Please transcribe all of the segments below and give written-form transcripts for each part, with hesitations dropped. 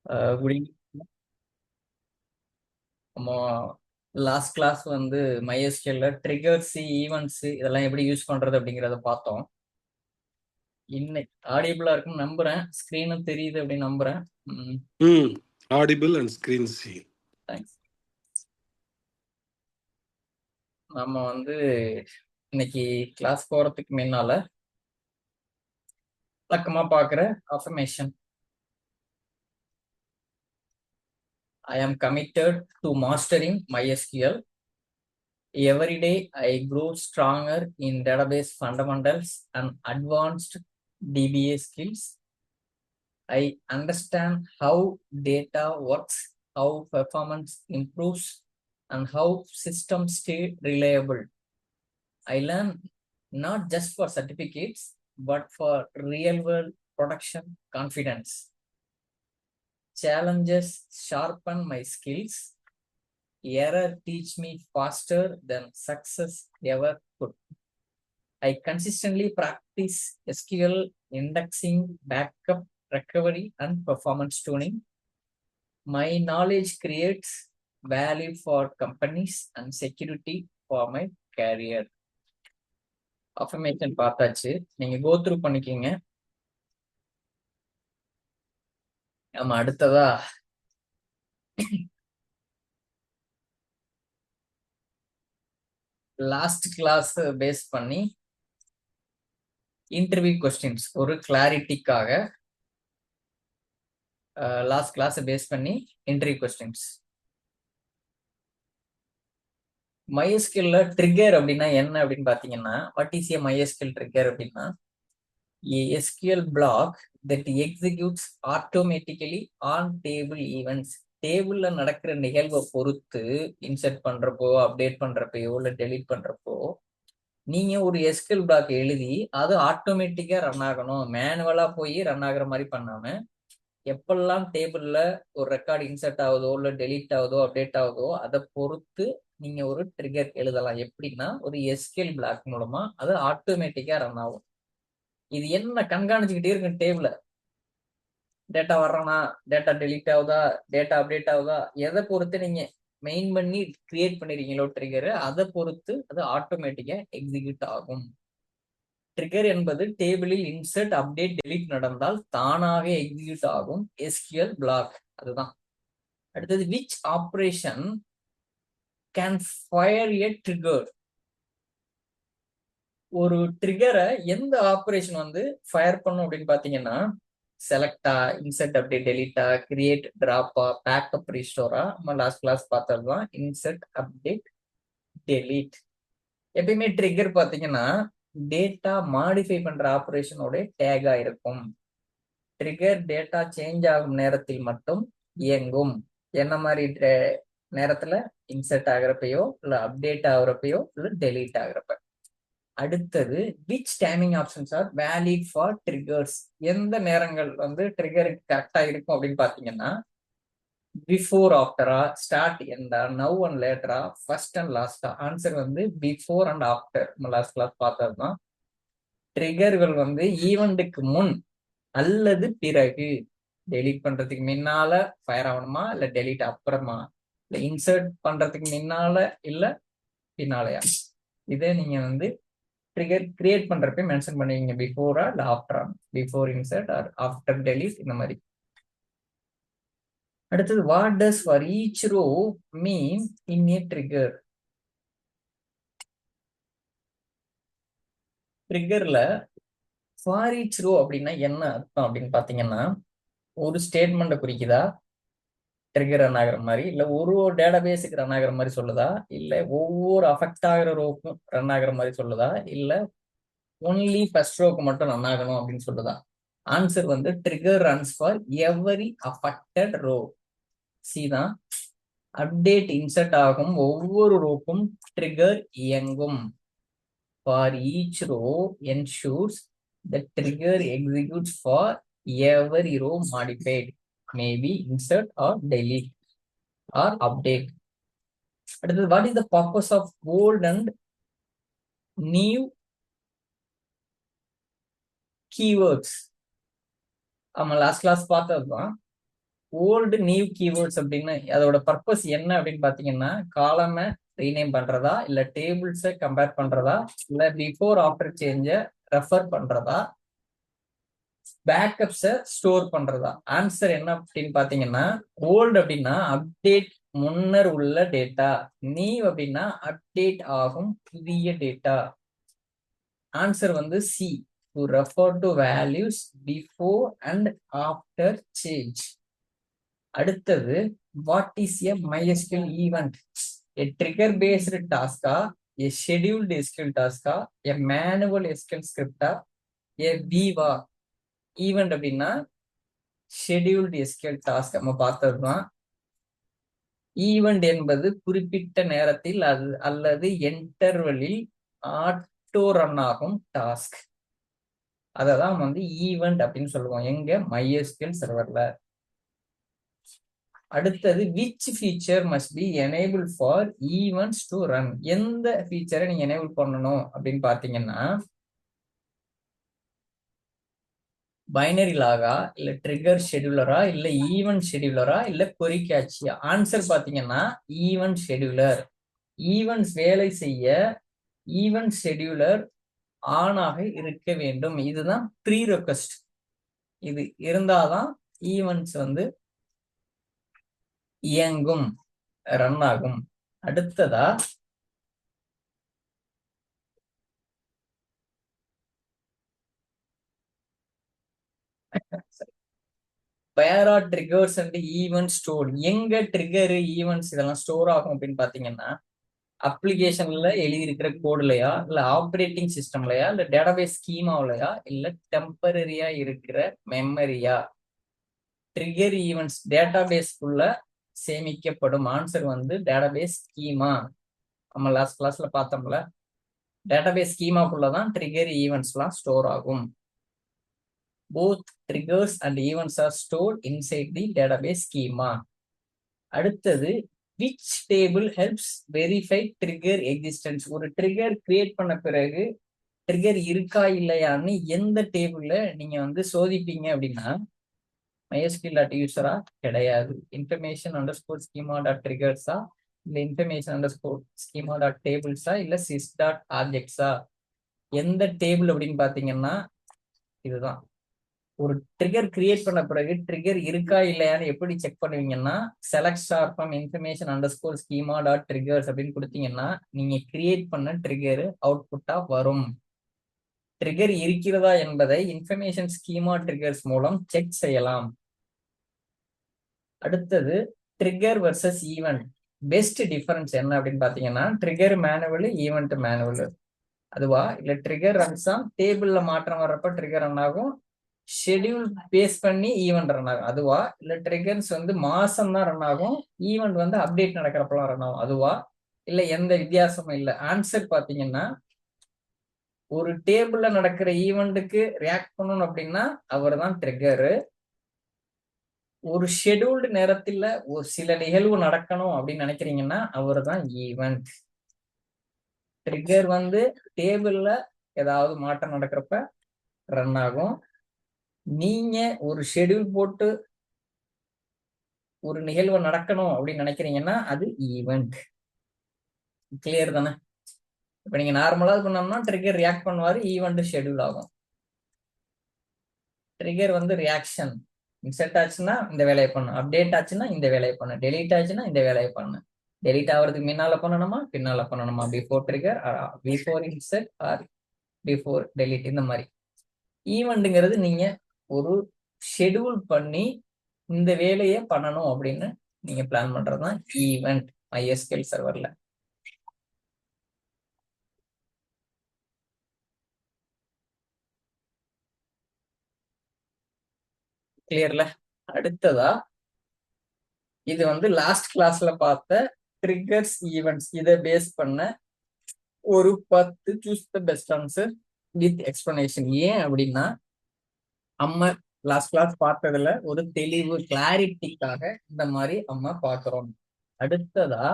Good evening. நம்ம last class வந்து MySQL triggers, events இதெல்லாம் எப்படி யூஸ் பண்றது அப்படிங்கிறத பார்த்தோம். இன்னைக்கு ஆடியபிளா இருக்குன்னு நம்புறேன். ஸ்க்ரீனும் தெரியுது அப்படின்னு நம்புறேன். Audible and screen see. Thanks. நம்ம வந்து இன்னைக்கு கிளாஸ் போறதுக்கு முன்னால வழக்கமா பார்க்குற affirmation. I am committed to mastering MySQL. Every day I grow stronger in database fundamentals and advanced DBA skills. I understand how data works, how performance improves, and how systems stay reliable. I learn not just for certificates, but for real world production confidence. Challenges sharpen my skills. Error teach me faster than success ever could. I consistently practice SQL indexing, backup, recovery, and performance tuning. My knowledge creates value for companies and security for my career. Affirmation பார்த்தாச்சு. நீங்க go through பண்ணிக்கிங்க. நம்ம அடுத்ததா last class base பண்ணி interview questions ஒரு கிளாரிட்டிக்காக last class base பண்ணி interview questions. MySQL trigger அப்படின்னா என்ன அப்படின்னு பாத்தீங்கன்னா, what is a MySQL trigger அப்படின்னா, a SQL block that executes automatically on table events. டேபிள்ல நடக்கிற நிகழ்வை பொறுத்து இன்சர்ட் பண்றப்போ, அப்டேட் பண்றப்போ இல்ல டெலீட் பண்றப்போ நீங்க ஒரு SQL பிளாக் எழுதி அது ஆட்டோமேட்டிக்கா ரன் ஆகணும், மேனுவலா போய் ரன் ஆகுற மாதிரி பண்ணாம எப்பெல்லாம் டேபிள்ல ஒரு ரெக்கார்டு இன்சர்ட் ஆகுதோ இல்ல டெலீட் ஆகுதோ அப்டேட் ஆகுதோ அதை பொறுத்து நீங்க ஒரு ட்ரிகர் எழுதலாம். எப்படின்னா ஒரு SQL பிளாக் மூலமா அது ஆட்டோமேட்டிக்கா ரன் ஆகும். இது என்ன கண்காணிச்சுக்கிட்டே இருக்கு, டேபிள டேட்டா வர்றானா, டேட்டா டெலீட் ஆகுதா, டேட்டா அப்டேட் ஆகுதா, எதை பொறுத்து நீங்க மெயின் பண்ணி கிரியேட் பண்ணிருக்கீங்களோ ட்ரிகர், அதை பொறுத்து அது ஆட்டோமேட்டிக்கா எக்ஸிக்யூட் ஆகும். ட்ரிகர் என்பது டேபிளில் இன்சர்ட், அப்டேட், டெலீட் நடந்தால் தானாக எக்ஸிக்யூட் ஆகும் SQL பிளாக். அதுதான். அடுத்தது which operation can fire a trigger. ஒரு ட்ரிகரை எந்த ஆபரேஷன் வந்து ஃபயர் பண்ணும் அப்படின்னு பாத்தீங்கன்னா, செலக்டா, இன்சர்ட், அப்டேட், டெலீட்டா, கிரியேட், டிராப்பா, பேக்கப், ரீஸ்டோரா. நம்ம லாஸ்ட் கிளாஸ் பார்த்ததுதான் இன்சர்ட், அப்டேட், டெலீட். எப்பயுமே ட்ரிகர் பாத்தீங்கன்னா டேட்டா மாடிஃபை பண்ற ஆபரேஷனோட டேகா இருக்கும். ட்ரிகர் டேட்டா சேஞ்ச் ஆகும் நேரத்தில் மட்டும் இயங்கும். என்ன மாதிரி நேரத்துல? இன்சர்ட் ஆகிறப்பையோ இல்ல அப்டேட் ஆகுறப்பையோ இல்ல டெலீட் ஆகுறப்ப. அடுத்தது which timing options are valid for triggers. எந்த நேரங்கள் வந்து ட்ரிகருக்கு கரெக்டா இருக்கும் அப்படின்னு பாத்தீங்கன்னா, பிஃபோர் ஆஃப்டரா, ஸ்டார்ட் எண்டா, நவ் அண்ட் லேட்டரா, ஃபர்ஸ்ட் அண்ட் லாஸ்டா. ஆன்சர் வந்து பிஃபோர் அண்ட் ஆஃப்டர். நம்ம லாஸ்ட் கிளாஸ் பார்த்ததுதான். ட்ரிகர்கள் வந்து ஈவெண்ட்டுக்கு முன் அல்லது பிறகு. டெலீட் பண்றதுக்கு முன்னால ஃபயர் ஆகணுமா இல்ல டெலீட் அப்புறமா, இல்ல இன்சர்ட் பண்றதுக்கு முன்னால இல்ல பின்னாலயா. இதே நீங்க வந்து ட்ரிகர் கிரியேட் பண்றப்ப மென்ஷன் பண்ணுவீங்க, பிஃபோரா இல்ல ஆஃப்டரா, before insert or after delete, இந்த மாதிரி. அடுத்தது what does for each row mean in a trigger. ட்ரிகர்ல ஃபார் ஈச் ரோ அப்படின்னா என்ன அர்த்தம் அப்படின்னு பாத்தீங்கன்னா, ஒரு ஸ்டேட்மெண்ட்டை குறிக்குதா ட்ரிகர் ரன் ஆகுற மாதிரி, இல்ல ஒரு டேட்டா பேஸுக்கு ரன் ஆகுற மாதிரி சொல்லுதா, இல்ல ஒவ்வொரு அஃபெக்ட் ஆகிற ரோக்கும் ரன் ஆகுற மாதிரி சொல்லுதா, இல்ல ஒன்லி ஃபர்ஸ்ட் ரோக்கு மட்டும் ரன் ஆகணும் அப்படின்னு சொல்லுதா. ஆன்சர் வந்து trigger runs for every affected row. C தான். அப்டேட் இன்சர்ட் ஆகும் ஒவ்வொரு ரோக்கும் ட்ரிகர் இயங்கும். For each row ensures the trigger executes for every row modified, maybe insert or delete or update. அடுத்தது what is the purpose of old and new keywords. நம்ம last class பார்த்ததுதான். Old new keywords அப்படின்னு அதோட purpose என்ன அப்படின்னு பாத்தீங்கன்னா, காலமை rename பண்றதா, இல்ல டேபிள்ஸை கம்பேர் பண்றதா, இல்ல பிஃபோர் ஆஃப்டர் சேஞ்ச ரெஃபர் பண்றதா, பேக்கப்ஸை ஸ்டோர் பண்றதா. ஆன்சர் என்ன அப்படின்னு பாத்தீங்கன்னா, ஓல்டு அப்படின்னா அப்டேட் முன்னர் உள்ள டேட்டா, நியூ அப்படின்னா அப்டேட் ஆகும் புதிய டேட்டா. ஆன்சர் வந்து C, to refer to values before and after change. அடுத்தது, what is a MySQL event? A trigger based டாஸ்கா, எ ஷெட்யூல்டு SQL டாஸ்கா, எ மேனுவல் SQL ஸ்கிரிப்டா, எ விவா. ஈவெண்ட் அப்படின்னா ஷெட்யூல்டு SQL டாஸ்க் நம்ம பார்த்ததுதான். ஈவெண்ட் என்பது குறிப்பிட்ட நேரத்தில் அல்லது இன்டர்வலில் ஆட்டோ ரன் ஆகும் டாஸ்க். அததான் வந்து ஈவெண்ட் அப்படின்னு சொல்லுவோம் எங்க MySQL சர்வர்ல. அடுத்தது, which feature must be enable for events to run? எந்த ஃபீச்சரை நீங்க எனேபிள் பண்ணணும் அப்படின்னு பாத்தீங்கன்னா, பைனரி லாகா, இல்ல ட்ரிகர் ஷெடியூலரா, இல்ல ஈவெண்ட் ஷெடியூலரா, இல்ல கொரி கேட்சியா? ஆன்சர் பாத்தீங்கன்னா ஈவெண்ட் ஷெடியூலர். ஈவெண்ட்ஸ் வேலை செய்ய ஈவெண்ட் ஷெடியூலர் ஆன் ஆக இருக்க வேண்டும். இதுதான் ப்ரீ ரெக்வெஸ்ட். இது இருந்தாதான் ஈவெண்ட்ஸ் வந்து இயங்கும், ரன் ஆகும். அடுத்ததா, where are triggers and event store? எங்க ட்ரிகர் ஈவெண்ட்ஸ் இதெல்லாம் ஸ்டோர் ஆகும் அப்படின்னு பாத்தீங்கன்னா, அப்ளிகேஷன்ல எழுதி இருக்கிற கோட்லயா, இல்ல ஆப்ரேட்டிங் சிஸ்டம்லயா, இல்ல டேட்டாபேஸ் ஸ்கீமாவிலயா, இல்ல டெம்பரரியா இருக்கிற மெமரியா? ட்ரிகர் ஈவெண்ட்ஸ் டேட்டாபேஸ்க்குள்ள சேமிக்கப்படும். ஆன்சர் வந்து டேட்டாபேஸ் ஸ்கீமா. நம்ம லாஸ்ட் கிளாஸ்ல பார்த்தோம்ல, டேட்டாபேஸ் ஸ்கீமாக்குள்ளதான் ட்ரிகர் ஈவெண்ட்ஸ்லாம் ஸ்டோர் ஆகும். Both triggers and events are stored inside the database schema. அடுத்தது, which table helps verify trigger existence? ஒரு ட்ரிகர் கிரியேட் பண்ண பிறகு ட்ரிகர் இருக்கா இல்லையான்னு எந்த டேபிள்ல நீங்க வந்து சோதிப்பீங்க அப்படின்னா, MySQL.user கிடையாது. information_schema.triggers இல்ல information_schema.tables இல்ல sys.objects. எந்த டேபிள் அப்படின்னு பாத்தீங்கன்னா இதுதான். ஒரு ட்ரிகர் கிரியேட் பண்ண பிறகு ட்ரிகர் இருக்கா இல்லையான்னு எப்படி செக் பண்ணுவீங்கன்னா, செலக்ட் ஸ்டார் ஃப்ரம் information_schema.triggers அப்படின்னு கொடுத்தீங்கன்னா நீங்க கிரியேட் பண்ண ட்ரிகர் அவுட்புட்டா வரும். ட்ரிகர் இருக்கிறதா என்பதை இன்ஃபர்மேஷன் ஸ்கீமா ட்ரிகர்ஸ் மூலம் செக் செய்யலாம். அடுத்தது, trigger versus event best difference என்ன அப்படின்னு பாத்தீங்கன்னா, ட்ரிகர் மேனுவல், ஈவெண்ட் மேனுவல் அதுவா, இல்ல ட்ரிகர் ரன்ஸ் ஆன் டேபிள்ல மாற்றம் வர்றப்ப ட்ரிகர் ரன் ஆகும், ஷெட்யூல் பேஸ் பண்ணி ஈவெண்ட் ரன் ஆகும் அதுவா, இல்ல ட்ரிகர்ஸ் வந்து மாசம் தான் ரன் ஆகும், ஈவெண்ட் வந்து அப்டேட் நடக்கிறப்பெல்லாம் ரன் ஆகும் அதுவா, இல்ல எந்த வித்தியாசமும் இல்ல? ஆன்சர் பாத்தீங்கன்னா, ஒரு டேபிள்ல நடக்கிற ஈவெண்ட்டுக்கு ரியாக்ட் பண்ணணும் அப்படின்னா அவர் தான் ட்ரிகரு. ஒரு ஷெட்யூல்டு நேரத்துல ஒரு சில நிகழ்வு நடக்கணும் அப்படின்னு நினைக்கிறீங்கன்னா அவர் தான் ஈவெண்ட். ட்ரிகர் வந்து டேபிள்ல ஏதாவது மாற்றம் நடக்கிறப்ப ரன் ஆகும். நீங்க ஒரு ஷெட்யூல் போட்டு ஒரு நிகழ்வு நடக்கணும் அப்படின்னு நினைக்கிறீங்கன்னா அது ஈவெண்ட். கிளியர் தானே? இப்ப நீங்க நார்மலா பண்ணோம்னா ட்ரிகர் ரியாக்ட் பண்ணுவாரு, ஈவெண்ட் ஷெட்யூல் ஆகும். ட்ரிகர் வந்து ரியாக்ஷன். இன்செர்ட் ஆச்சுன்னா இந்த வேலையை பண்ணு, அப்டேட் ஆச்சுன்னா இந்த வேலையை பண்ணு, டெலீட் ஆச்சுன்னா இந்த வேலையை பண்ணு. டெலீட் ஆகிறதுக்கு முன்னால பண்ணணுமா பின்னால பண்ணணுமா, before trigger, before insert or before delete, இந்த மாதிரி. ஈவெண்ட்ங்கிறது நீங்க ஒரு ஷெட்யூல் பண்ணி இந்த வேலையை பண்ணணும் அப்படின்னு நீங்க பிளான் பண்றதுதான் ஈவெண்ட் MySQL சர்வர்ல. கிளியர்ல? அடுத்ததா, இது வந்து லாஸ்ட் கிளாஸ்ல பார்த்த ட்ரிகர்ஸ் ஈவெண்ட்ஸ் இதை பேஸ் பண்ண ஒரு 10 choose the best answer with explanation. ஏன் அப்படின்னா, நம்ம லாஸ்ட் கிளாஸ் பார்த்ததுல ஒரு தெளிவு கிளாரிட்டிக்காக இந்த மாதிரி நம்ம பார்க்கிறோம். அடுத்ததா,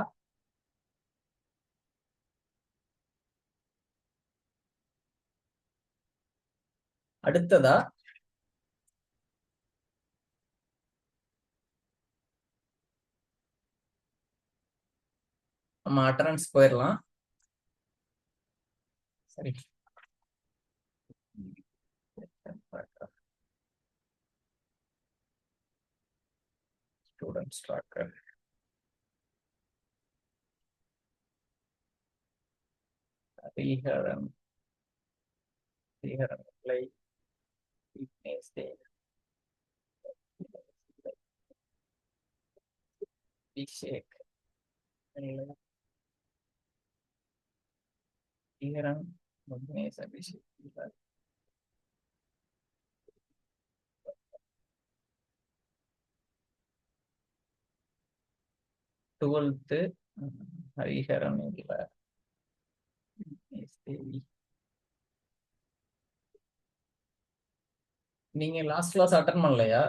அடுத்ததா நம்ம அட்டனன்ஸ் போயிடலாம். சரி, ஸ்டூடெண்ட்ஸ் ட்ராக்கர். ஹரிஹரன் பிள்ளை, அபிஷேக், ஹரிஹரன், விக்னேஷ், அபிஷேக். 12th ஹரிஹரன் இல்ல, நீங்க லாஸ்ட் கிளாஸ் அட்டன் பண்ணலையா?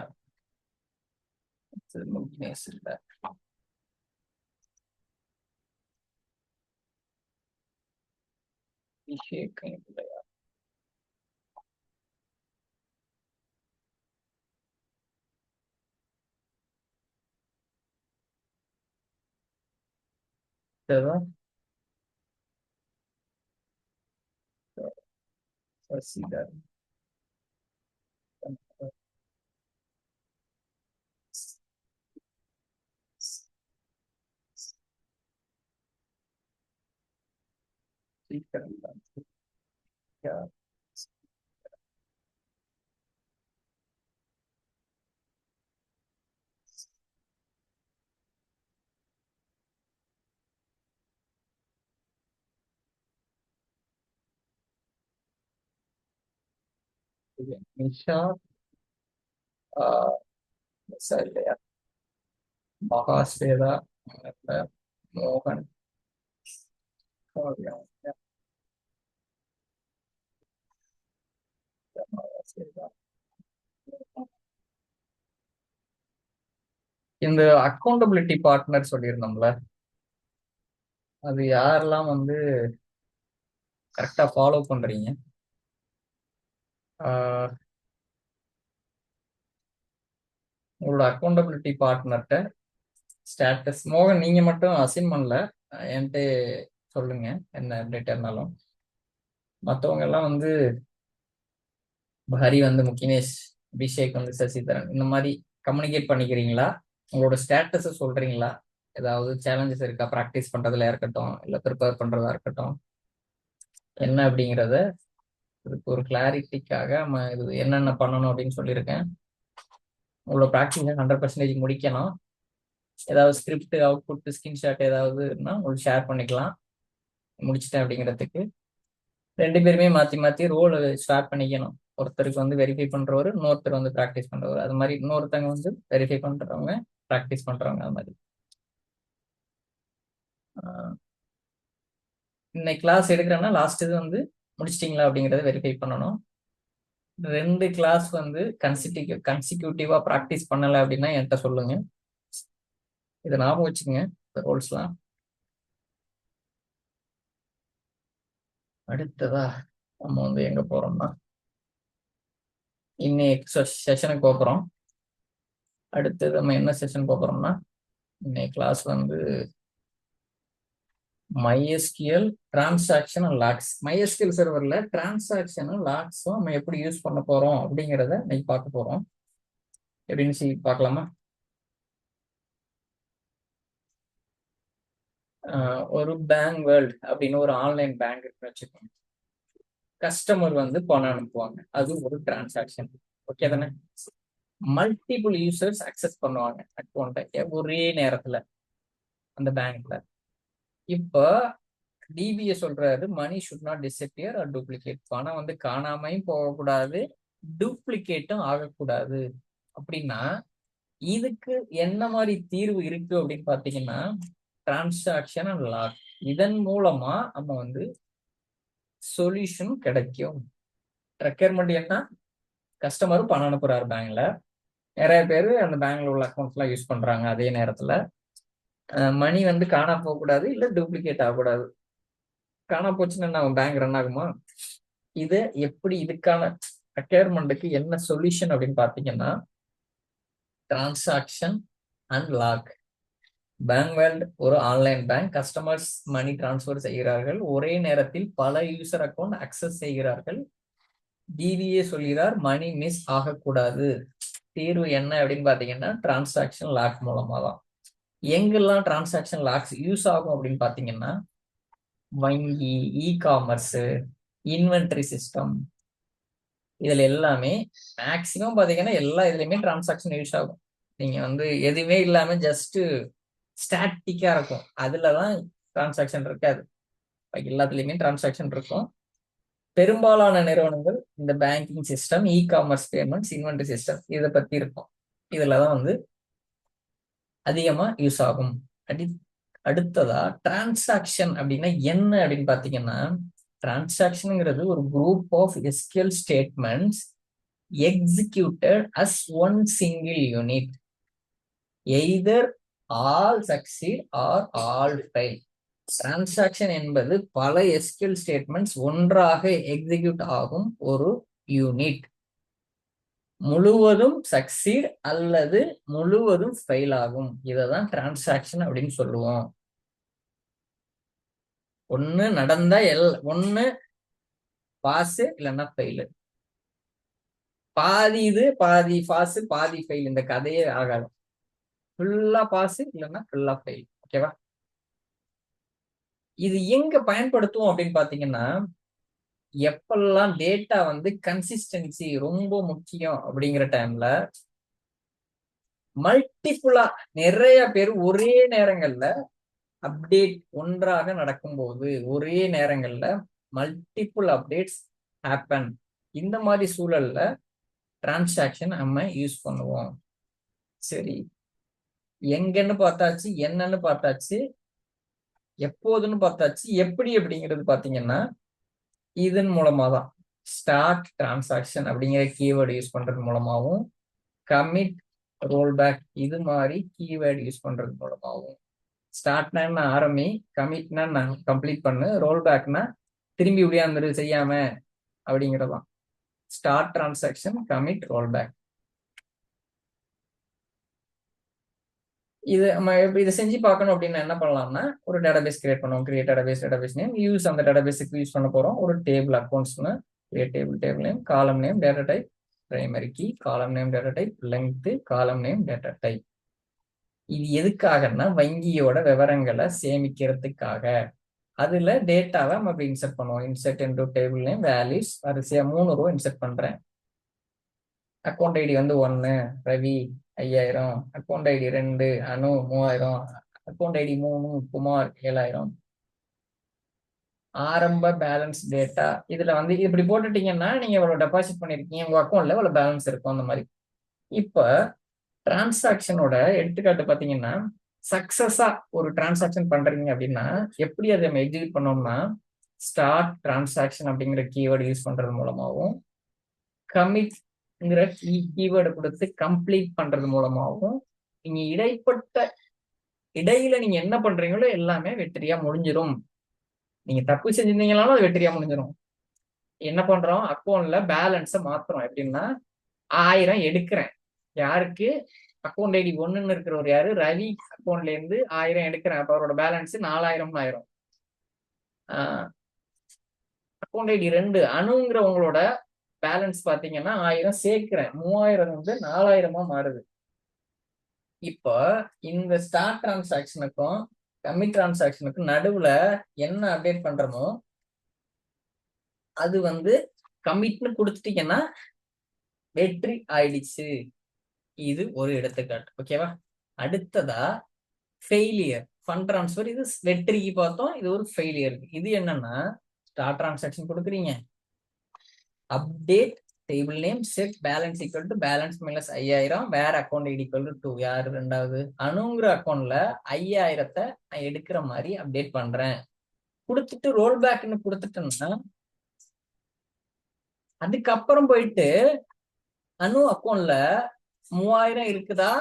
விக்னேஷ் இல்ல, அபிஷேக் இல்லையா? சசிதர், நிஷா இல்லையா? மகாஸ்வேதா, மோகன், இந்த அக்கௌண்டபிலிட்டி பார்ட்னர் சொல்லியிருந்தோம்ல, அது யாரெல்லாம் வந்து கரெக்டா ஃபாலோ பண்றீங்க? உங்களோட அக்கௌண்டபிலிட்டி பார்ட்னர்கிட்ட ஸ்டேட்டஸ், மோகன் நீங்க மட்டும் அசைன் பண்ணல, என்கிட்ட சொல்லுங்க என்ன அப்டேட் இருந்தாலும். மற்றவங்க எல்லாம் வந்து ஹரி வந்து முக்கினேஷ், அபிஷேக் வந்து சசிதரன், இந்த மாதிரி கம்யூனிகேட் பண்ணிக்கிறீங்களா? உங்களோட ஸ்டேட்டஸை சொல்றீங்களா? ஏதாவது சேலஞ்சஸ் இருக்கா? ப்ராக்டிஸ் பண்றதுல இருக்கட்டும், இல்லை ப்ரிப்பேர் பண்றதா இருக்கட்டும், என்ன அப்படிங்கிறத இதுக்கு ஒரு கிளாரிட்டிக்காக நம்ம இது என்னென்ன பண்ணணும் அப்படின்னு சொல்லியிருக்கேன். உங்களோட ப்ராக்டிஸை 100% முடிக்கணும். ஏதாவது ஸ்கிரிப்ட், அவுட்புட், ஸ்கிரீன்ஷாட் ஏதாவதுன்னா உங்களுக்கு ஷேர் பண்ணிக்கலாம். முடிச்சிட்டேன் அப்படிங்கிறதுக்கு 2 பேருமே மாற்றி மாற்றி ரோல் ஸ்டார்ட் பண்ணிக்கணும். ஒருத்தருக்கு வந்து வெரிஃபை பண்றவர், இன்னொருத்தர் வந்து ப்ராக்டிஸ் பண்றவர். அது மாதிரி இன்னொருத்தவங்க வந்து வெரிஃபை பண்றவங்க, ப்ராக்டிஸ் பண்றவங்க. அது மாதிரி இன்னைக்கு கிளாஸ் எடுக்கிறேன்னா லாஸ்ட் இது வந்து முடிச்சிட்டிங்களா அப்படிங்கிறத வெரிஃபை பண்ணணும். 2 கிளாஸ் வந்து கன்சிக்யூட்டிவா ப்ராக்டிஸ் பண்ணலை அப்படின்னா என்கிட்ட சொல்லுங்க. இதை ஞாபகம் வச்சுக்கோங்க, இந்த ரோல்ஸ்லாம். அடுத்ததா நம்ம வந்து எங்க போறோம்னா, இன்னைக்கு செஷனுக்கு போகிறோம். அடுத்தது நம்ம என்ன செஷன் போகிறோம்னா, இன்னைக்கு கிளாஸ் வந்து MySQL transaction and locks. MySQL சர்வரில் டிரான்சாக்ஷனும் லாக்ஸும் நம்ம எப்படி யூஸ் பண்ண போறோம் அப்படிங்கிறத இன்னைக்கு பார்க்க போறோம். எப்படின்னு பார்க்கலாமா? ஒரு பேங்க் வேர்ல்ட் அப்படின்னு ஒரு ஆன்லைன் பேங்க் இருக்குன்னு வச்சுக்கோங்க. கஸ்டமர் வந்து பணம் அனுப்புவாங்க, அது ஒரு டிரான்சாக்ஷன். ஓகே தானே? மல்டிபிள் யூசர்ஸ் அக்சஸ் பண்ணுவாங்க அக்கௌண்ட்டை ஒரே நேரத்துல அந்த பேங்க்ல. இப்போ டிபிஏ சொல்றாரு, money should not disappear or duplicate. பணம் வந்து காணாமையும் போகக்கூடாது, டூப்ளிகேட்டும் ஆகக்கூடாது. அப்படின்னா இதுக்கு என்ன மாதிரி தீர்வு இருக்கு அப்படின்னு பாத்தீங்கன்னா, டிரான்சாக்ஷன் அண்ட் லாக். இதன் மூலமா நம்ம வந்து சொல்யூஷன் கிடைக்கும். ரெக்யர்மெண்ட் என்ன? கஸ்டமரும் பணம் அனுப்புறாரு பேங்க்ல, நிறைய பேர் அந்த பேங்க்ல உள்ள அக்கௌண்ட்ஸ்லாம் யூஸ் பண்றாங்க. அதே நேரத்துல மணி வந்து காணா போகக்கூடாது, இல்லை டூப்ளிகேட் ஆகக்கூடாது. காணா போச்சுன்னா நம்ம பேங்க் ரன் ஆகுமா? இது எப்படி, இதுக்கான ரெக்யர்மெண்ட்டுக்கு என்ன சொல்யூஷன் அப்படின்னு பாத்தீங்கன்னா, transaction and lock. Bank world ஒரு online bank. Customers money transfer செய்கிறார்கள். ஒரே நேரத்தில் பல யூசர் அக்கௌண்ட் அக்சஸ் செய்கிறார்கள். டிவிஏ சொல்கிறார் மணி மிஸ் ஆகக்கூடாது. தீர்வு என்ன அப்படின்னு பாத்தீங்கன்னா டிரான்சாக்ஷன் லாக் மூலமா தான். எங்கெல்லாம் டிரான்சாக்ஷன் லாக்ஸ் யூஸ் ஆகும் அப்படின்னு பாத்தீங்கன்னா வங்கி, இ காமர்ஸ், இன்வென்டரி சிஸ்டம், இதுல எல்லாமே மேக்சிமம் பாத்தீங்கன்னா எல்லா இதுலயுமே டிரான்சாக்ஷன் யூஸ் ஆகும். நீங்க வந்து எதுவுமே இல்லாம ஜஸ்ட் ஸ்டாட்டிக்கா இருக்கும், அதுலதான் டிரான்சாக்ஷன் இருக்காது. எல்லாத்துலயுமே டிரான்சாக்ஷன் இருக்கும். பெரும்பாலான நிறுவனங்கள் இந்த banking system, e commerce payments, inventory system இதை பத்தி இருக்கும். இதுலதான் வந்து அதிகமா யூஸ் ஆகும். அடுத்ததா டிரான்சாக்ஷன் அப்படின்னா என்ன அப்படின்னு பாத்தீங்கன்னா, டிரான்சாக்ஷன்ங்கிறது ஒரு group of SQL statements executed as one single unit, either all succeed or all fail. Transaction என்பது பல எஸ்கியூஎல் ஸ்டேட்மெண்ட்ஸ் ஒன்றாக எக்ஸிக்யூட் ஆகும் ஒரு யூனிட். முழுவதும் சக்சீட் அல்லது முழுவதும் ஃபெயில் ஆகும். இததான் டிரான்சாக்ஷன் அப்படின்னு சொல்லுவோம். ஒண்ணு நடந்தா ஒண்ணு பாஸ் இல்லைன்னா ஃபெயில். பாதி இது பாதி பாஸ் பாதி ஃபெயில் இந்த கதையே ஆகாது. ஃபுல்லா பாஸ் இல்லைன்னா ஃபுல்லா ஃபெயில். ஓகேவா? இது எங்க பயன்படுத்துவோம் அப்படின்னு பாத்தீங்கன்னா, எப்பெல்லாம் டேட்டா வந்து கன்சிஸ்டன்சி ரொம்ப முக்கியம் அப்படிங்கிற டைம்ல, மல்டிபிளா நிறைய பேர் ஒரே நேரங்கள்ல அப்டேட் ஒன்றாக நடக்கும்போது, ஒரே நேரங்கள்ல மல்டிபிள் அப்டேட்ஸ் ஹேப்பன், இந்த மாதிரி சூழல்ல டிரான்சாக்ஷன் நம்ம யூஸ் பண்ணுவோம். சரி, எங்கன்னு பார்த்தாச்சு, என்னன்னு பார்த்தாச்சு, எப்போதுன்னு பார்த்தாச்சு. எப்படி அப்படிங்கிறது பாத்தீங்கன்னா இதன் மூலமா தான். ஸ்டார்ட் டிரான்சாக்ஷன் அப்படிங்கிற கீவேர்டு யூஸ் பண்றது மூலமாகவும், கமிட், ரோல்பேக் இது மாதிரி கீவேர்டு யூஸ் பண்றது மூலமாகவும். ஸ்டார்ட்னா ஆரம்பி, கமிட்னா நான் கம்ப்ளீட் பண்ணு, ரோல்பேக்னா திரும்பி இப்படியாந்துரு செய்யாம அப்படிங்கிறதான். Start transaction, commit, rollback. இது நம்ம எப்படி இதை செஞ்சு பார்க்கணும் அப்படின்னா என்ன பண்ணலாம்னா, ஒரு டேட்டாபேஸ் கிரியேட் பண்ணுவோம். கிரியேட் டேட்டாபேஸ் நேம் யூஸ், அந்த டேட்டாபேஸுக்கு யூஸ் பண்ண போறோம். ஒரு டேபிள் அக்கௌண்ட்ஸ்னு create table name, column name, data type, primary key, column name, data type, length, column name, data type. இது எதுக்காகன்னா வங்கியோட விவரங்களை சேமிக்கிறதுக்காக. அதுல டேட்டாவை நம்ம அப்படி இன்சர்ட் பண்ணுவோம். Insert into table name, values, வரிசையா 3 ரோ இன்சர்ட் பண்றேன். அக்கௌண்ட் ஐடி வந்து 1 ரவி 5000, அக்கௌண்ட் ஐடி 2 அனு 3000, அக்கௌண்ட் ஐடி 3 குமார் 7000. ஆரம்ப பேலன்ஸ் டேட்டா இதுல வந்து இப்படி போட்டுட்டீங்கன்னா நீங்க இவ்வளவு டெபாசிட் பண்ணிருக்கீங்க, உங்க அக்கௌண்ட்ல இவ்வளவு பேலன்ஸ் இருக்கும் அந்த மாதிரி. இப்ப டிரான்சாக்ஷனோட எடுத்துக்காட்டு பாத்தீங்கன்னா, சக்சஸா ஒரு டிரான்சாக்ஷன் பண்றீங்க அப்படின்னா எப்படி அதை நம்ம எக்ஸிக்யூட் பண்ணோம்னா, ஸ்டார்ட் டிரான்சாக்ஷன் அப்படிங்கிற கீவேர்டு யூஸ் பண்றது மூலமாகவும், கமிட்ங்கிற கீவேர்டு கொடுத்து கம்ப்ளீட் பண்றது மூலமாகவும், நீங்க இடையில நீங்க என்ன பண்றீங்களோ எல்லாமே வெற்றியா முடிஞ்சிடும். நீங்க தப்பு செஞ்சிருந்தீங்கனாலும் அது வெற்றியா முடிஞ்சிடும். என்ன பண்றோம், அக்கௌண்ட்ல பேலன்ஸை மாத்துறோம். எப்படின்னா 1000 எடுக்கிறேன். யாருக்கு? அக்கௌண்ட் ஐடி 1ன்னு இருக்கிறவர் யாரு? ரவி அக்கௌண்ட்ல இருந்து 1000 எடுக்கிறேன். அப்ப அவரோட பேலன்ஸ் 4000 ஆயிரும். அக்கௌண்ட் ஐடி 2 அணுங்கிறவங்களோட பேலன்ஸ் பாத்தீங்கன்னா 1000 சேர்க்கிறேன், 3000 வந்து 4000 மாறுது. இப்போ இந்த ஸ்டார்ட் டிரான்சாக்ஷனுக்கும் கமிட் டிரான்சாக்ஷனுக்கும் நடுவுல என்ன அப்டேட் பண்றோமோ அது வந்து கமிட்னு கொடுத்துட்டீங்கன்னா வெற்றி ஆயிடுச்சு. இது ஒரு எடுத்துக்காட்டு. ஓகேவா? அடுத்ததா ஃபெயிலியர், ஃபண்ட் டிரான்ஸ்ஃபர். இது வெற்றிக்கு பார்த்தோம், இது ஒரு ஃபெயிலியருக்கு. இது என்னன்னா, ஸ்டார்ட் டிரான்சாக்ஷன் கொடுக்குறீங்க, update table name, set balance equal to balance minus 5000, வேற அக்கௌண்ட் ஐடி ஈக்குவல் டு 2. யாரு? ரெண்டாவது அணுங்கிற அக்கௌண்ட்ல 5000 நான் எடுக்கிற மாதிரி அப்டேட் பண்றேன். கொடுத்துட்டு ரோல் பேக்னு கொடுத்துட்டேன்னா, அதுக்கப்புறம் போயிட்டு அணு அக்கௌண்ட்ல 3000 இருக்குதா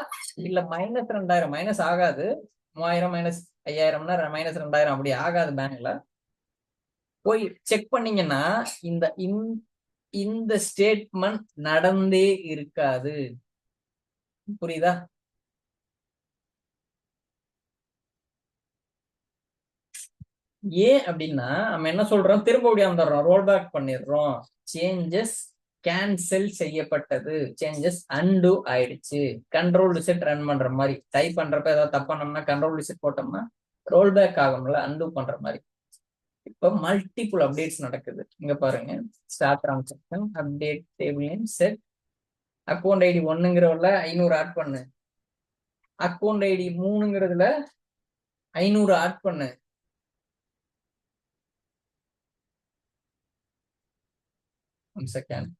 இல்ல -2000, மைனஸ் ஆகாது. 3000 மைனஸ் 5000னா -2000 அப்படி ஆகாது. பேங்க்ல போய் செக் பண்ணீங்கன்னா இந்த ஸ்டேட்மெண்ட் நடந்தே இருக்காது. புரியுதா? ஏன் அப்படின்னா நம்ம என்ன சொல்றோம், திரும்ப வந்துடுறோம், ரோல் பேக் பண்ணிடுறோம். சேஞ்சஸ் கேன்சல் செய்யப்பட்டது, சேஞ்சஸ் அன்டு ஆயிடுச்சு. கண்ட்ரோல் செட் ரன் பண்ற மாதிரி, டைப் பண்றப்ப ஏதாவது தப்பானோம்னா கண்ட்ரோல் செட் போட்டோம்னா ரோல் பேக் ஆகும்ல, அன்டு பண்ற மாதிரி. இப்போ மல்டிபிள் அப்டேட்ஸ் நடக்குது. இங்க பாருங்க, start transaction, update table name, set account ID 1ங்கிறதுல 500 ஆட் பண்ணு, அக்கௌண்ட் ஐடி 3ங்கிறதுல 500 ஆட் பண்ணு. One second.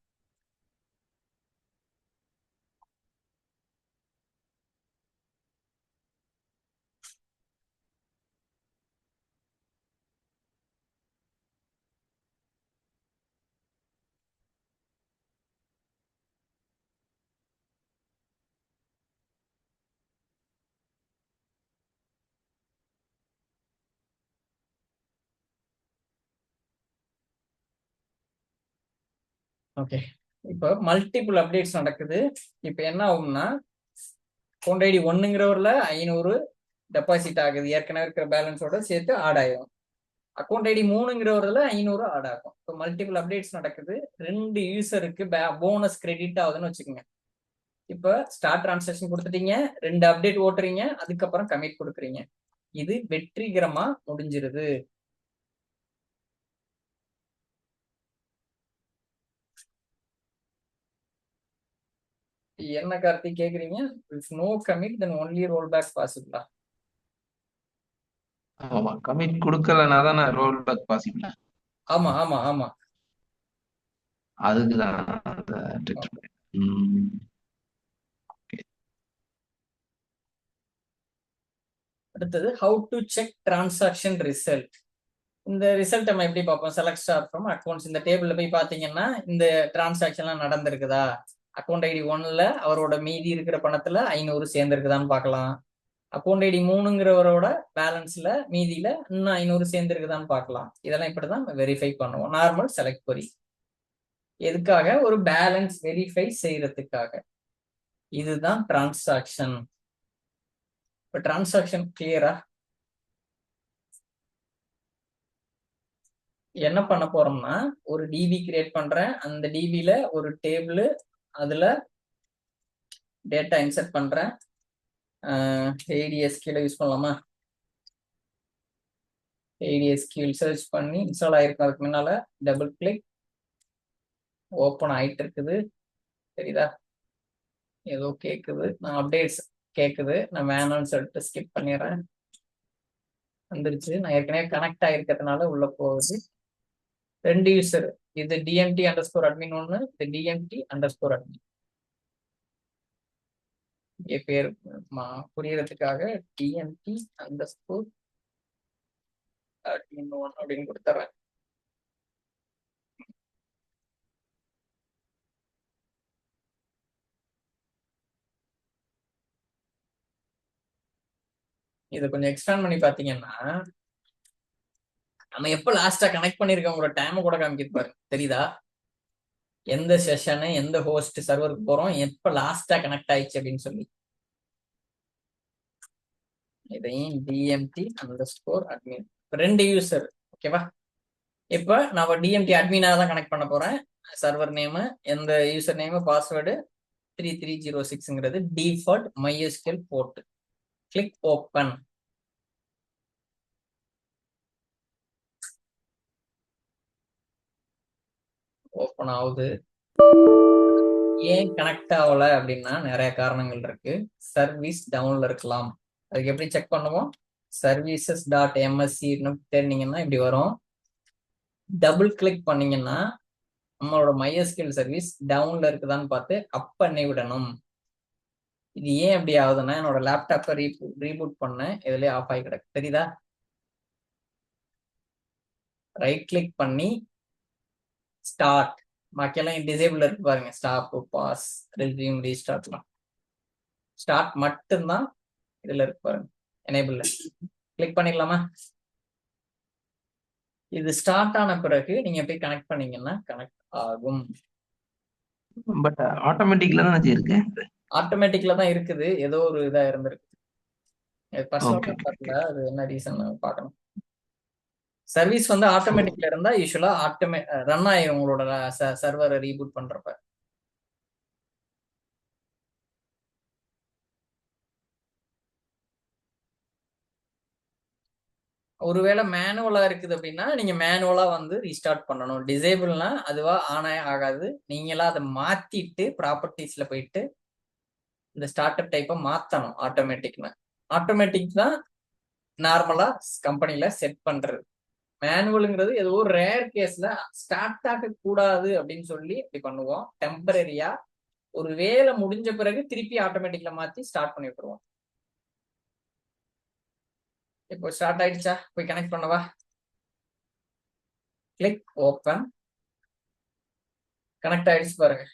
ஓகே, இப்போ மல்டிபிள் அப்டேட்ஸ் நடக்குது. இப்போ என்ன ஆகும்னா, அக்கௌண்ட் ஐடி 1ங்கிறவர்ல 500 டெபாசிட் ஆகுது, ஏற்கனவே இருக்கிற பேலன்ஸோட சேர்த்து ஆட் ஆயிடும். அக்கௌண்ட் ஐடி 3ங்கிறவர்ல 500 ஆட் ஆகும். இப்போ மல்டிபிள் அப்டேட்ஸ் நடக்குது. 2 யூசருக்கு போனஸ் கிரெடிட் ஆகுதுன்னு வச்சுக்கோங்க. இப்போ ஸ்டார்ட் டிரான்சாக்ஷன் கொடுத்துட்டீங்க, 2 அப்டேட் ஓட்டுறீங்க, அதுக்கப்புறம் கமிட் கொடுக்குறீங்க. இது வெற்றிகரமா முடிஞ்சிருது. என்ன கார்த்திக் கேக்குறீங்க? If no commit then only roll back பாசிபிளா? ஆமா, கமிட் கொடுக்கலனா தானே ரோல் பேக் பாசிபிள். ஆமா ஆமா ஆமா. அதுக்குதான் அந்த treatment. Okay. அடுத்தது how to check transaction result. இந்த ரிசல்ட் நம்ம எப்படி பார்ப்போம்? Select star from accounts. இந்த டேபிள்ல போய் பாத்தீங்கன்னா இந்த டிரான்சாக்ஷன்லாம் நடந்திருக்குதா, அக்கௌண்ட் ஐடி 1ல அவரோட மீதி இருக்கிற பணத்துல 500 சேர்ந்திருக்குதான்னு பார்க்கலாம். அக்கௌண்ட் ஐடி 3ங்கிறவரோட பேலன்ஸ்ல மீதியில இன்னும் 500 சேர்ந்திருக்குதான்னு பார்க்கலாம். இதெல்லாம் இப்படிதான் நம்ம வெரிஃபை பண்ணுவோம். நார்மல் செலக்ட் கொரி. எதுக்காக? ஒரு பேலன்ஸ் வெரிஃபை செய்யறதுக்காக. இதுதான் டிரான்சாக்ஷன். இப்ப டிரான்சாக்ஷன் கிளியரா? என்ன பண்ண போறோம்னா, ஒரு டிபி கிரியேட் பண்றேன். அந்த டிபில ஒரு டேபிள், அதுல டேட்டா இன்சர்ட் பண்றேன். ADSQL யூஸ் பண்ணலாமா? ADSQL சர்ச் பண்ணி இன்ஸ்டால் ஆயிருக்கும். அதுக்கு முன்னால டபுள் கிளிக், ஓப்பன் ஆயிட்டு இருக்குது. சரிதா? ஏதோ கேக்குது, நான் அப்டேட்ஸ் கேக்குது, நான் வேணும்னு சொல்லிட்டு ஸ்கிப் பண்ணிடுறேன். வந்துருச்சு. நான் ஏற்கனவே கனெக்ட் ஆயிருக்கிறதுனால உள்ள போகுது. 2 யூசர், இது DMT_admin 1, இது DMT_admin. இங்கே பேர் புரியறதுக்காக DMT_admin 1 அப்படின்னு கொடுத்துறேன். இதை கொஞ்சம் எக்ஸ்பேண்ட் பண்ணி பாத்தீங்கன்னா, நம்ம எப்ப லாஸ்டா கனெக்ட் பண்ணிருக்கோங்கிற டைம் கூட காமிக்கிது பாருங்க. தெரியுதா? எந்த செஷனு, எந்த ஹோஸ்ட் சர்வருக்கு போறோம், எப்ப லாஸ்டா கனெக்ட் ஆயிடுச்சு அப்படின்னு சொல்லி. இதையும் DMT_admin 2 யூசர். ஓகேவா? இப்ப நான் DMT அட்மினா தான் கனெக்ட் பண்ண போறேன். சர்வர் நேம், எந்த யூசர் நேம், பாஸ்வேர்டு 3306ங்கிறது default MySQL port. Click open. Open ஆகுது. ஏன் கனெக்ட் ஆகல அப்படின்னா நிறைய காரணங்கள் இருக்கு. சர்வீஸ் டவுன்ல இருக்கலாம். அதுக்கு எப்படி செக் பண்ணுவோம்? services.msc தேடினீங்கன்னா இப்படி வரும். டபுள் கிளிக் பண்ணீங்கன்னா நம்மளோட MySQL சர்வீஸ் டவுன்ல இருக்குதான்னு பார்த்து அப் பண்ணி விடணும். இது ஏன் அப்படி ஆகுதுன்னா, என்னோட லேப்டாப்பை ரீபூட் பண்ணேன், இதுலயே ஆஃப் ஆகி கிடக்கு. தெரியுதா? ரைட் கிளிக் பண்ணி ஸ்டார்ட், பாக்கியெல்லாம் டிசேபிள் இருக்கு பாருங்க. ஸ்டாப், பாஸ், ரெஸ்யூம், ரீஸ்டார்ட்லாம். ஸ்டார்ட் மட்டும்தான் இதுல இருக்கு பாருங்க, எனேபிள்ல. கிளிக் பண்ணிடலாமா? இது ஸ்டார்ட் ஆன பிறகு நீங்க போய் கனெக்ட் பண்ணீங்கன்னா கனெக்ட் ஆகும். பட் ஆட்டோமேட்டிக்ல தான் இருக்கு. ஆட்டோமேட்டிக்ல தான் இருக்குது. ஏதோ ஒரு இதா இருந்திருக்கு. Okay, okay, அது என்ன ரீசன் பார்க்கணும். சர்வீஸ் வந்து ஆட்டோமேட்டிக்ல இருந்தா யூஸ்வலா ரன் ஆயிரும் உங்களோட சர்வரை ரீபூட் பண்றப்ப. ஒருவேளை மேனுவலா இருக்குது அப்படின்னா நீங்க மேனுவலா வந்து ரீஸ்டார்ட் பண்ணணும். டிசேபிள்னா அதுவா ஆன் ஆகாது. நீங்களா அதை மாத்திட்டு ப்ராப்பர்ட்டிஸ்ல போயிட்டு இந்த ஸ்டார்ட் அப் டைப்பை மாத்தணும். ஆட்டோமேட்டிக் தான் நார்மலா கம்பெனில செட் பண்றது. மேனுவலுங்கிறது ஏதோ ஒரு ரேர் கேஸ்ல ஸ்டார்ட் ஆக கூடாது அப்படின்னு சொல்லி இப்படி பண்ணுவோம். டெம்பரரியா ஒரு வேலை முடிஞ்ச பிறகு திருப்பி ஆட்டோமேட்டிக்ல மாத்தி ஸ்டார்ட் பண்ணி விட்டுருவோம். இப்போ ஸ்டார்ட் ஆயிடுச்சா? போய் கனெக்ட் பண்ணவா? Click open. கனெக்ட் ஆயிடுச்சு பாருங்க.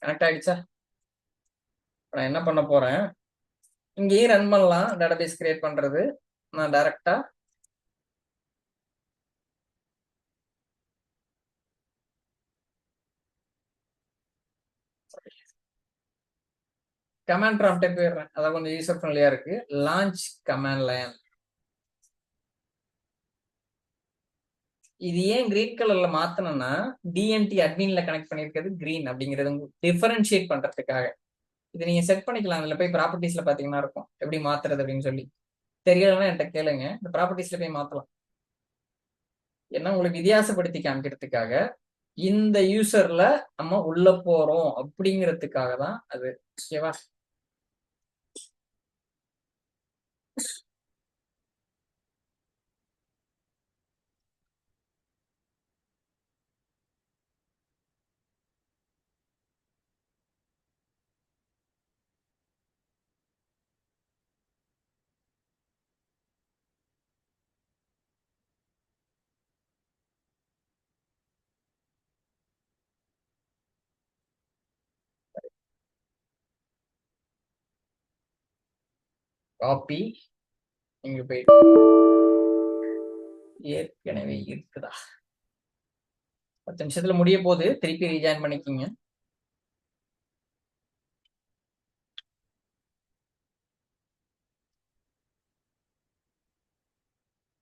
கனெக்ட் ஆயிடுச்சா? நான் என்ன பண்ண போறேன், இங்கேயும் ரன் பண்ணலாம். டேட்டாபேஸ் கிரியேட் பண்றது நான் டைரக்டா கமாண்ட் ப்ராம்ப்டே போயிடுறேன். அதான் கொஞ்சம் யூசர் ஃப்ரெண்ட்லியா இருக்கு. Launch command line. இது ஏன் கிரீன் கலர்ல மாத்தணும்னா டிஎன்டி அட்மின்ல கனெக்ட் பண்ணிருக்கிறது கிரீன் அப்படிங்கிறது டிஃபரன்ஷியேட் பண்றதுக்காக. இது நீங்க செட் பண்ணிக்கலாம். அதுல போய் ப்ராப்பர்ட்டிஸ்ல பாத்தீங்கன்னா இருக்கும் எப்படி மாத்துறது அப்படின்னு சொல்லி. தெரியலன்னா என்கிட்ட கேளுங்க. இந்த ப்ராப்பர்ட்டிஸ்ல போய் மாத்தலாம். ஏன்னா உங்களுக்கு வித்தியாசப்படுத்தி காமிக்கிறதுக்காக இந்த யூசர்ல நம்ம உள்ள போறோம் அப்படிங்கிறதுக்காக தான் அது. ஓகேவா? காப்பி இங்க போயிட்டு ஏற்கனவே இருக்குதா? 10 நிமிஷத்துல முடிய போகுது. திருப்பி ரீஜாயின் பண்ணிக்கிங்க.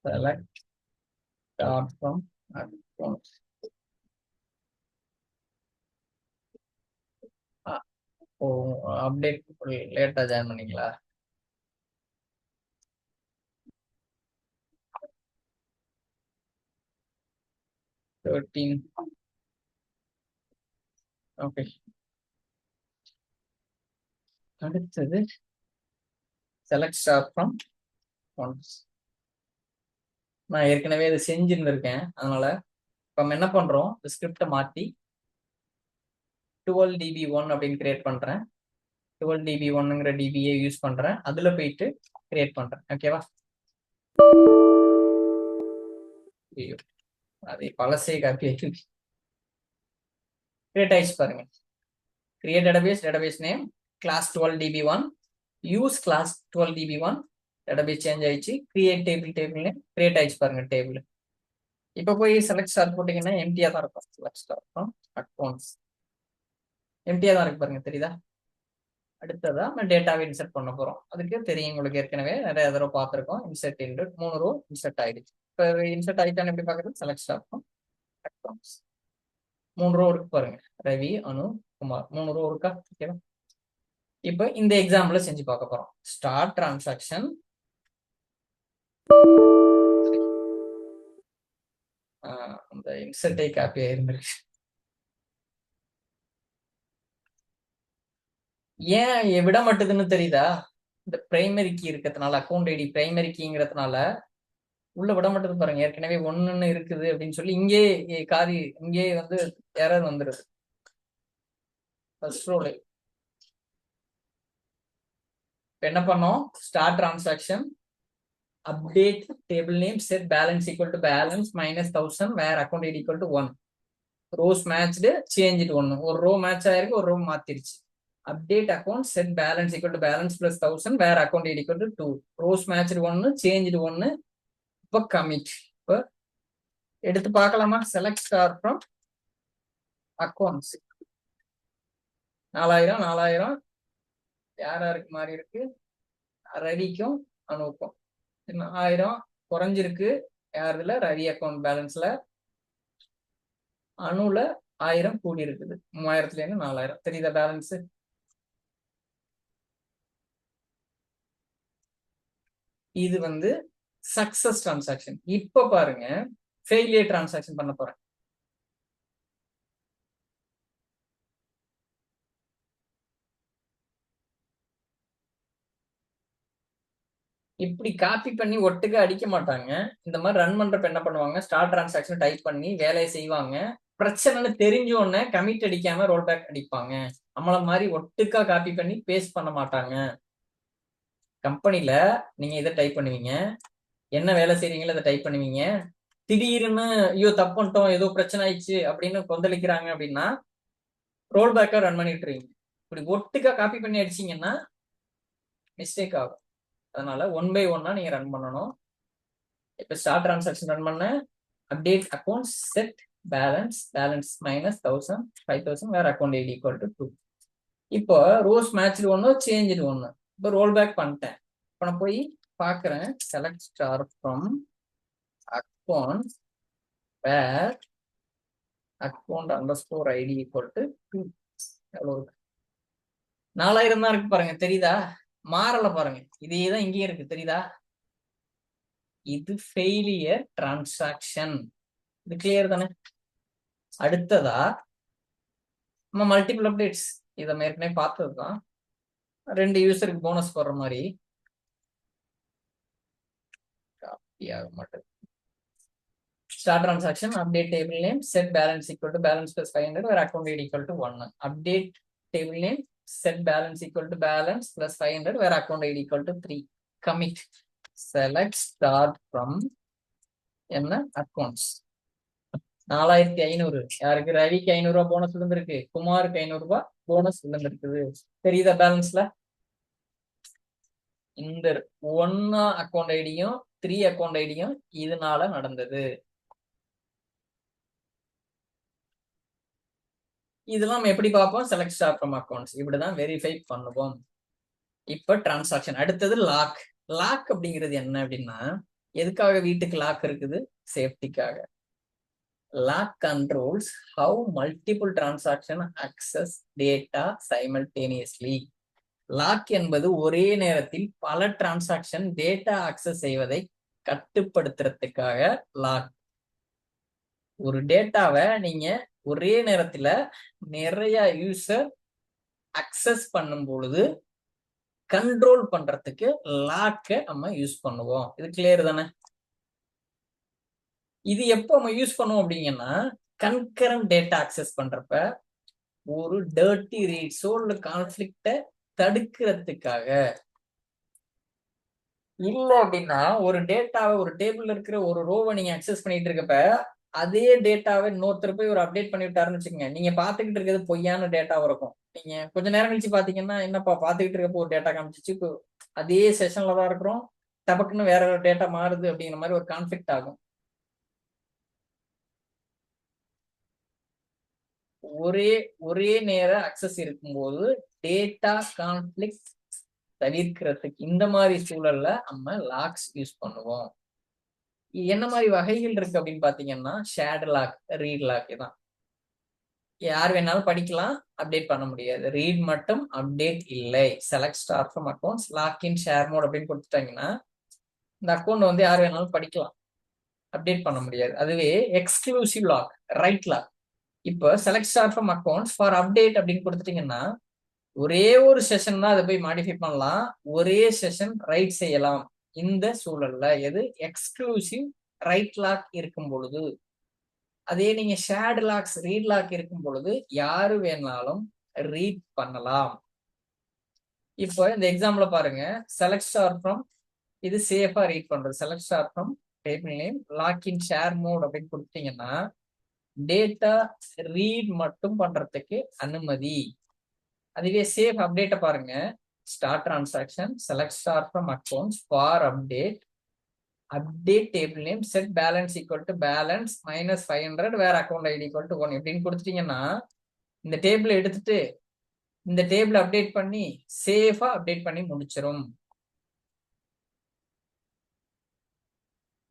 Select start from accounts. ஓ அப்டேட் லேட்டா ஜாயின் பண்ணீங்களா? ஓகே. அடுத்தது செலக்ட் ஸ்டார் ஃப்ரம் ஒன்ஸ். நான் ஏற்கனவே அதை செஞ்சிருந்திருக்கேன். அதனால இப்போ நம்ம என்ன பண்றோம், ஸ்கிரிப்டை மாற்றி 12db1 அப்படின்னு கிரியேட் பண்றேன். 12db1ங்கிற டிபியை யூஸ் பண்றேன். அதுல போயிட்டு கிரியேட் பண்றேன். ஓகேவா? அது பழசே காப்பி கிரியேட் ஆயிடுச்சு பாருங்க. Create database name class 12db1, use class 12db1. Database change ஆயிடுச்சு. கிரியேட் டேபிள் நேம் கிரியேட் ஆயிடுச்சு பாருங்க டேபிள். இப்போ போய் செலக்ட் ஸ்டார் போட்டீங்கன்னா எம்டியா தான் இருக்கும். செலக்ட் ஸ்டார் ஃப்ரம் அக்கௌண்ட்ஸ் எம்டியா தான் இருக்கு பாருங்க. தெரியுதா? அடுத்ததா நம்ம டேட்டாவை இன்சர்ட் பண்ண போறோம். அதுக்கு தெரியும் உங்களுக்கு, ஏற்கனவே நிறைய தடவை பார்த்துருக்கோம். இன்சர்ட் இன்டு 3 ரோ இன்சர்ட் ஆயிடுச்சு. இப்போ இன்சர்ட் ஆயிட்டான்னு எப்படி பார்க்குறது? Select star from accounts. 3 row இருக்கு பாருங்க. ரவி, அனு, குமார் 3 ரோ இருக்கா? ஓகேவா? இப்போ இந்த எக்ஸாம்பிள செஞ்சு பார்க்க போறோம். Start transaction. அந்த இன்சர்ட்டை காப்பியா இருந்திருக்கு. ஏன் விட மாட்டுதுன்னு தெரியுதா? இந்த பிரைமரி கீ இருக்கிறதுனால, அக்கௌண்ட் ஐடி பிரைமரி கீங்கிறதுனால உள்ள விட மாட்டேது பாருங்க. ஏற்கனவே 1ன்னு இருக்குது அப்படின்னு சொல்லி இங்கே இங்கே வந்து எரர் வந்துருது. ஃபர்ஸ்ட் ரோல என்ன பண்ணோம்? Start transaction, update table name, set balance equal to balance minus 1000 where account ID equal to 1. Rows matched change 1. ஒரு ரோ மேட்ச் ஆயிருக்கு, ஒரு ரோ மாத்திருச்சு. Update account set balance equal to balance plus 1000 where account ID equal to 2. Rows matched 1, change 1. இப்போ commit. இப்போ எடுத்து பார்க்கலாமா? Select star from accounts. 4000 யாருக்கு மாறி இருக்கு? ரவிக்கும் அனுப்பும். 1000 குறைஞ்சிருக்கு. யாருதுல ரவி அக்கௌண்ட் பேலன்ஸ்ல அணுல 1000 கூடி இருக்குது. 3000ல இருந்து 4000 தெரியுதா பேலன்ஸ். இது வந்து சக்சஸ் டிரான்சாக்ஷன். இப்ப பாருங்க ஃபெயிலியர் டிரான்சாக்ஷன் பண்ண போறேன். இப்படி காப்பி பண்ணி ஒட்டுக்க அடிக்க மாட்டாங்க. இந்த மாதிரி ரன் பண்றப்ப என்ன பண்ணுவாங்க, ஸ்டார்ட் டிரான்சாக்ஷன் டைப் பண்ணி வேலையை செய்வாங்க. பிரச்சனைன்னு தெரிஞ்ச உடனே கமிட் அடிக்காம ரோல் பேக் அடிப்பாங்க. நம்மள மாதிரி ஒட்டுக்கா காப்பி பண்ணி பேஸ்ட் பண்ண மாட்டாங்க. கம்பெனில நீங்க இதை டைப் பண்ணுவீங்க, என்ன வேலை செய்றீங்களோ அதை டைப் பண்ணுவீங்க. திடீர்னு ஐயோ தப்பு பண்ணிட்டோம், ஏதோ பிரச்சனை ஆயிடுச்சு அப்படின்னு கொந்தளிக்கிறாங்க அப்படின்னா ரோல் பேக்கா ரன் பண்ணிட்டு இருக்கீங்க. இப்படி ஒட்டுக்கா காப்பி பண்ணி அடிச்சீங்கன்னா மிஸ்டேக் ஆகும். அதனால 1 by 1 நீங்க ரன் பண்ணணும். இப்ப ஸ்டார்ட் டிரான்சாக்ஷன் ரன் பண்ண update account set balance minus 1000 5000 வேற அக்கௌண்ட் ஐடி ஈக்குவல் டு 2. இப்போ ரோஸ் மேட்ச்டு 1 சேஞ்ச் 1. இப்போ ரோல் பேக் பண்ணிட்டேன். இப்போ நான் போய் பார்க்குறேன், select star from account where account underscore ID equal to 2. எவ்வளோ இருக்கு? 4000 தான் இருக்கு பாருங்க, தெரியுதா? மாறல பாருங்க, இதே தான் இங்கேயே இருக்கு, தெரியுதா? இது ஃபெயிலியர் டிரான்சாக்ஷன். இது கிளியர் தானே? அடுத்ததா நம்ம மல்டிபிள் அப்டேட்ஸ், இதை ஏற்கனவே பார்த்தது தான். 2 யூசருக்கு போனஸ் போடுற மாதிரி. காப்பி ஆக மாட்டேது. Start transaction update table name set balance equal to balance plus 500 where account ID equal to 1. Update table name set balance equal to balance plus 500 where account ID equal to 3. Commit select start from என்ன accounts 4500. யாருக்கு? ரவிக்கு 500 ரூபாய் bonus விழுந்திருக்கு, குமாருக்கு 500 ரூபாய் bonus விழுந்திருக்குது. தெரியுதா பேலன்ஸ்ல? இந்த 1 account ஐடியும் 3 அக்கௌண்ட் ஐடியும் இதனால நடந்தது. இதெல்லாம் நம்ம எப்படி பார்ப்போம்? செலக்ட் ஸ்டார் ஃப்ரம் அக்கௌண்ட்ஸ் இப்படிதான் வெரிஃபை பண்ணுவோம். இப்ப டிரான்சாக்ஷன். அடுத்தது லாக். லாக் அப்படிங்கிறது என்ன அப்படின்னா, எதுக்காக வீட்டுக்கு லாக் இருக்குது? சேஃப்டிக்காக. Lock controls how multiple transaction access data simultaneously. Lock என்பது ஒரே நேரத்தில் பல டிரான்சாக்ஷன் டேட்டா அக்சஸ் செய்வதை கட்டுப்படுத்துறதுக்காக லாக். ஒரு டேட்டாவை நீங்க ஒரே நேரத்துல நிறைய யூசர் அக்சஸ் பண்ணும் பொழுது கண்ட்ரோல் பண்றதுக்கு லாக்க நம்ம யூஸ் பண்ணுவோம். இது கிளியர் தானே? இது எப்போ நம்ம யூஸ் பண்ணுவோம் அப்படிங்கன்னா, கன்கரண்ட் டேட்டா அக்சஸ் பண்றப்ப ஒரு டர்ட்டி ரீட்ஸோ இல்ல கான்ஃபிளிக்ட தடுக்கிறதுக்காக. இல்ல அப்படின்னா ஒரு டேட்டாவை, ஒரு டேபிள்ல இருக்கிற ஒரு ரோவை நீங்க அக்சஸ் பண்ணிட்டு இருக்கப்ப அதே டேட்டாவை இன்னொருத்தர் போய் ஒரு அப்டேட் பண்ணி விட்டாருன்னு வச்சுக்கோங்க, நீங்க பாத்துக்கிட்டு இருக்கிறது பொய்யான டேட்டாவும் இருக்கும். நீங்க கொஞ்ச நேரம் கழிச்சு பாத்தீங்கன்னா, என்னப்பா பாத்துக்கிட்டு இருக்கப்போ ஒரு டேட்டா காமிச்சிச்சு, அதே செஷன்ல தான் இருக்கிறோம், டபக்குன்னு வேற ஒரு டேட்டா மாறுது அப்படிங்கிற மாதிரி ஒரு கான்ஃபிளிக்ட் ஆகும். ஒரே நேர அக்சஸ் இருக்கும்போது டேட்டா கான்ஃபிளிக்ட் தவிர்க்கிறதுக்கு இந்த மாதிரி சூழல்ல நம்ம லாக்ஸ் யூஸ் பண்ணுவோம். என்ன மாதிரி வகைகள் இருக்கு அப்படின்னு பாத்தீங்கன்னா, ஷேர்டு லாக், ரீட் லாக் தான். யார் வேணாலும் படிக்கலாம், அப்டேட் பண்ண முடியாது. ரீட் மட்டும் அப்டேட் இல்லை. Select star from accounts lock in share mode அப்படின்னு கொடுத்துட்டாங்கன்னா இந்த அக்கௌண்ட் வந்து யார் வேணாலும் படிக்கலாம், அப்டேட் பண்ண முடியாது. அதுவே எக்ஸ்க்ளூசிவ் லாக், ரைட் லாக். இப்போ select star from accounts for update அப்படின்னு கொடுத்துட்டீங்கன்னா ஒரே ஒரு செஷன் தான் அதை போய் மாடிஃபை பண்ணலாம், ஒரே செஷன் ரைட் செய்யலாம். இந்த சூழல்ல எது எக்ஸ்க்ளூசிவ் ரைட் லாக் இருக்கும் பொழுது. அதே நீங்க ஷேர்டு லாக்ஸ், ரீட் லாக் இருக்கும் பொழுது யாரு வேணாலும் ரீட் பண்ணலாம். இப்போ இந்த எக்ஸாம்பிள் பாருங்க, செலக்ட் ஸ்டார் ஃப்ரம், இது சேஃபா ரீட் பண்றது. Select star from table name lock in share mode அப்படின்னு கொடுத்தீங்கன்னா டேட்டா ரீட் மட்டும் பண்றதுக்கு அனுமதி. அதுவே சேஃப் அப்டேட்டை பாருங்க, start transaction select star from accounts for update update table name set balance equal to balance minus 500 where account ID equal to 1 எப்படின்னு கொடுத்துட்டீங்கன்னா இந்த டேபிள் எடுத்துட்டு இந்த டேபிள் அப்டேட் பண்ணி சேஃபா அப்டேட் பண்ணி முடிச்சிடும்.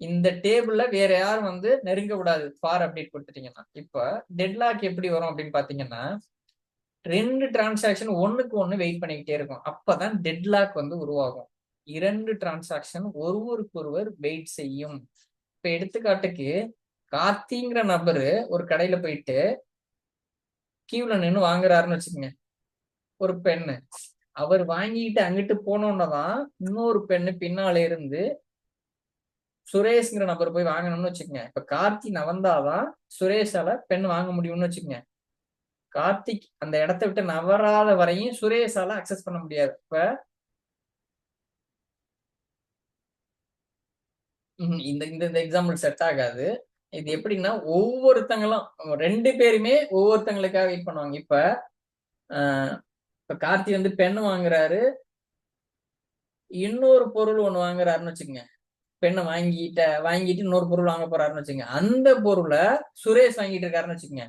இந்த டேபிள்ல வேற யாரும் வந்து நெருங்க கூடாது ஃபார் அப்டேட் கொடுத்துட்டீங்கன்னா. இப்ப டெட்லாக் எப்படி வரும் அப்படின்னு பாத்தீங்கன்னா, 2 டிரான்சாக்ஷன் ஒண்ணுக்கு ஒண்ணு வெயிட் பண்ணிக்கிட்டே இருக்கும். அப்பதான் டெட்லாக் வந்து உருவாகும். 2 டிரான்சாக்ஷன் ஒருவருக்கு ஒருவர் வெயிட் செய்யும். இப்ப எடுத்துக்காட்டுக்கு கார்த்திங்கிற நபரு ஒரு கடையில போயிட்டு கியூல நின்று வாங்குறாருன்னு வச்சுக்கோங்க ஒரு பெண்ணு. அவர் வாங்கிட்டு அங்கிட்டு போனோன்னதான் இன்னொரு பெண்ணு பின்னால இருந்து சுரேஷ்ங்கிற நபர் போய் வாங்கணும்னு வச்சுக்கோங்க. இப்ப கார்த்தி நவந்தாதான் சுரேஷால பெண் வாங்க முடியும்னு வச்சுக்கோங்க. கார்த்திக் அந்த இடத்த விட்டு நவராத வரையும் சுரேஷால அக்சஸ் பண்ண முடியாது. இப்ப இந்த இந்த எக்ஸாம்பிள் செட் ஆகாது. இது எப்படின்னா ஒவ்வொருத்தங்களும் 2 பேருமே ஒவ்வொருத்தங்களுக்காக வெயிட் பண்ணுவாங்க. இப்ப கார்த்தி வந்து பெண் வாங்குறாரு, இன்னொரு பொருள் ஒண்ணு வாங்குறாருன்னு வச்சுக்கோங்க. பெண்ணை வாங்கிட்டு இன்னொரு பொருள் வாங்க போறாருன்னு வச்சுக்கோங்க. அந்த பொருளை சுரேஷ் வாங்கிட்டு இருக்காருன்னு வச்சுக்கோங்க.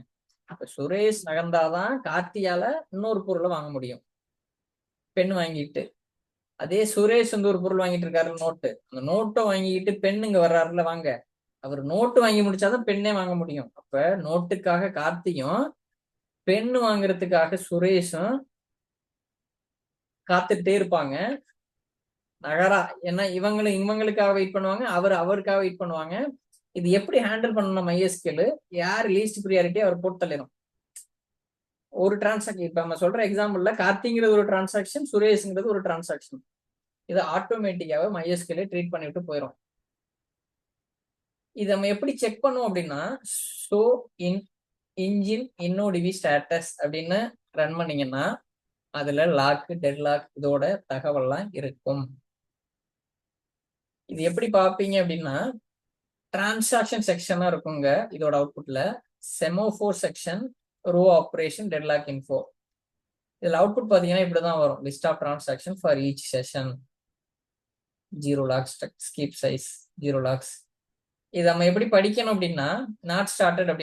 அப்ப சுரேஷ் நகர்ந்தாதான் கார்த்தியால இன்னொரு பொருளை வாங்க முடியும் பெண் வாங்கிட்டு. அதே சுரேஷ் வந்து ஒரு பொருள் வாங்கிட்டு இருக்காரு, நோட்டு. அந்த நோட்டை வாங்கிட்டு பெண்ணுங்க வர்றாருல வாங்க, அவர் நோட்டு வாங்கி முடிச்சாதான் பெண்ணே வாங்க முடியும். அப்ப நோட்டுக்காக கார்த்தியும் பெண்ணு வாங்குறதுக்காக சுரேஷும் காத்துட்டே இருப்பாங்க. நகரா ஏன்னா இவங்களுக்காக வெயிட் பண்ணுவாங்க, அவருக்காக வெயிட் பண்ணுவாங்க. இது எப்படி ஹேண்டில் பண்ணணும் MySQL, யார் லீஸ்ட் ப்ரியாரிட்டி அவர் போட்டு தள்ளிடும். ஒரு டிரான்சாக்ஷன் இப்ப நம்ம சொல்ற எக்ஸாம்பிள்ல கார்த்திங்கிறது ஒரு டிரான்சாக்ஷன், சுரேஷ்ங்கிறது ஒரு டிரான்சாக்ஷன். இதை ஆட்டோமேட்டிக்காவே MySQL ட்ரீட் பண்ணிவிட்டு போயிடும். இது நம்ம எப்படி செக் பண்ணுவோம் அப்படின்னா, ஷோ இன்ஜின் InnoDB ஸ்டேட்டஸ் அப்படின்னு ரன் பண்ணீங்கன்னா அதுல லாக் டெட்லாக் இதோட தகவல்லாம் இருக்கும். இது எப்படி பார்ப்பீங்க அப்படின்னா, டிரான்சாக்ஷன் செக்ஷனா இருக்குங்க இதோட அவுட்புட்ல. Semaphore section, row operation, deadlock info. இதுல அவுட்புட் பாத்தீங்கன்னா இப்படிதான் வரும். List of transaction for each session, 0 locks, skip size 0 locks. இது நம்ம எப்படி படிக்கணும் அப்படின்னா, நாட் ஸ்டார்டட் அப்படின்னு